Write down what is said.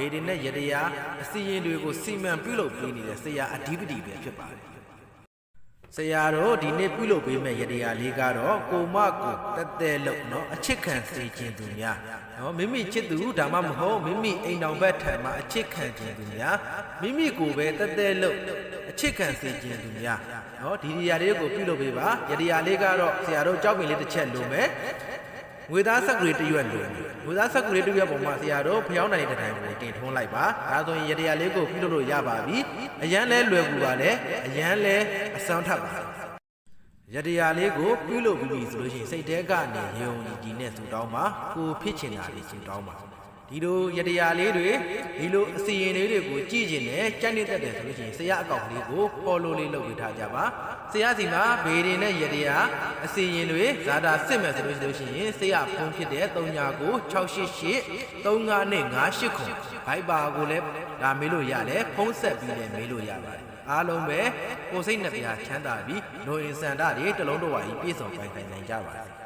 ဘေဒီနဲ့ရတရားအစီရင်တွေကိုစီမံပြုလုပ်ပေးနေတဲ့ဆရာအဓိပတိပဲဖြစ်ပါတယ်ဆရာတို့ဒီနေ့ပြုလုပ်ပေးမဲ့ရတရားလေးကတော့ကိုမကိုတက်တဲ့လို့နော်အချစ်ခံစေခြင်းသူများနော်မိမိချစ်သူဒါမှမဟုတ်မိမိအိမ်တော်ဘက်ထံမှာအချစ်ခံခြင်းသူများမိမိကိုပဲတက်တဲ့လို့အချစ်ခံစေခြင်းသူများနော်ဒီနေရာလေးကိုပြုလုပ်ပေးပါရတရားလေးကတော့ဆရာတို့ကြောက်ပင်လေးတစ်ချက်လိုမယ်ငွေသားစက်ကလေးတစ်ရွက်လိုငွေသားစက်ကလေးတစ်ရွက်ပေါ်မှာဆရာတို့ဖျောင်းနိုင်တဲ့တိုင်ကိုတင်ထွန်းလိုက်ပါဒါဆိုရင်ရတရားလေးကိုပြုလုပ်လို့ရပါပြီအရန်လဲလွယ်ကူပါလေအရန်လဲအစွမ်းထပ်ပါရတရားလေးကိုပြုလုပ်ပြီးပြီဆိုလို့ရှိရင်စိတ်ထဲကနေယုံကြည်နဲ့ဆူတောင်းပါကိုဖြစ်ချင်တာလေးဆူတောင်းပါဒီလိုရတရားလေးတွေဒီလိုအစီရင်လေးတွေကိုကြည့်ကျင်တယ်ကြိုက်နေတတ်တယ်ဆိုလို့ရှိရင်ဆရာအကောင့်လေးကို follow လေးလုပ်ပေးထားကြပါဆရာစီမှာဘေးရင်နဲ့ရတရားအစီရင်တွေဇာတာစစ်မယ်ဆိုလို့ရှိရင်ဆရာဖုန်းဖြစ်တဲ့399688 35နဲ့58ခုဘိုက်ပါကိုလည်းဒါမေးလို့ရတယ်ဖုန်းဆက်ပြီးလည်းမေးလို့ရပါတယ်အားလုံးပဲကိုယ်စိတ်နှစ်ပြားချမ်းသာပြီးနိုအင်စန္ဒတွေတလုံးတော်ဝါကြီးပြည့်စုံပိုင်နိုင်ကြပါစေ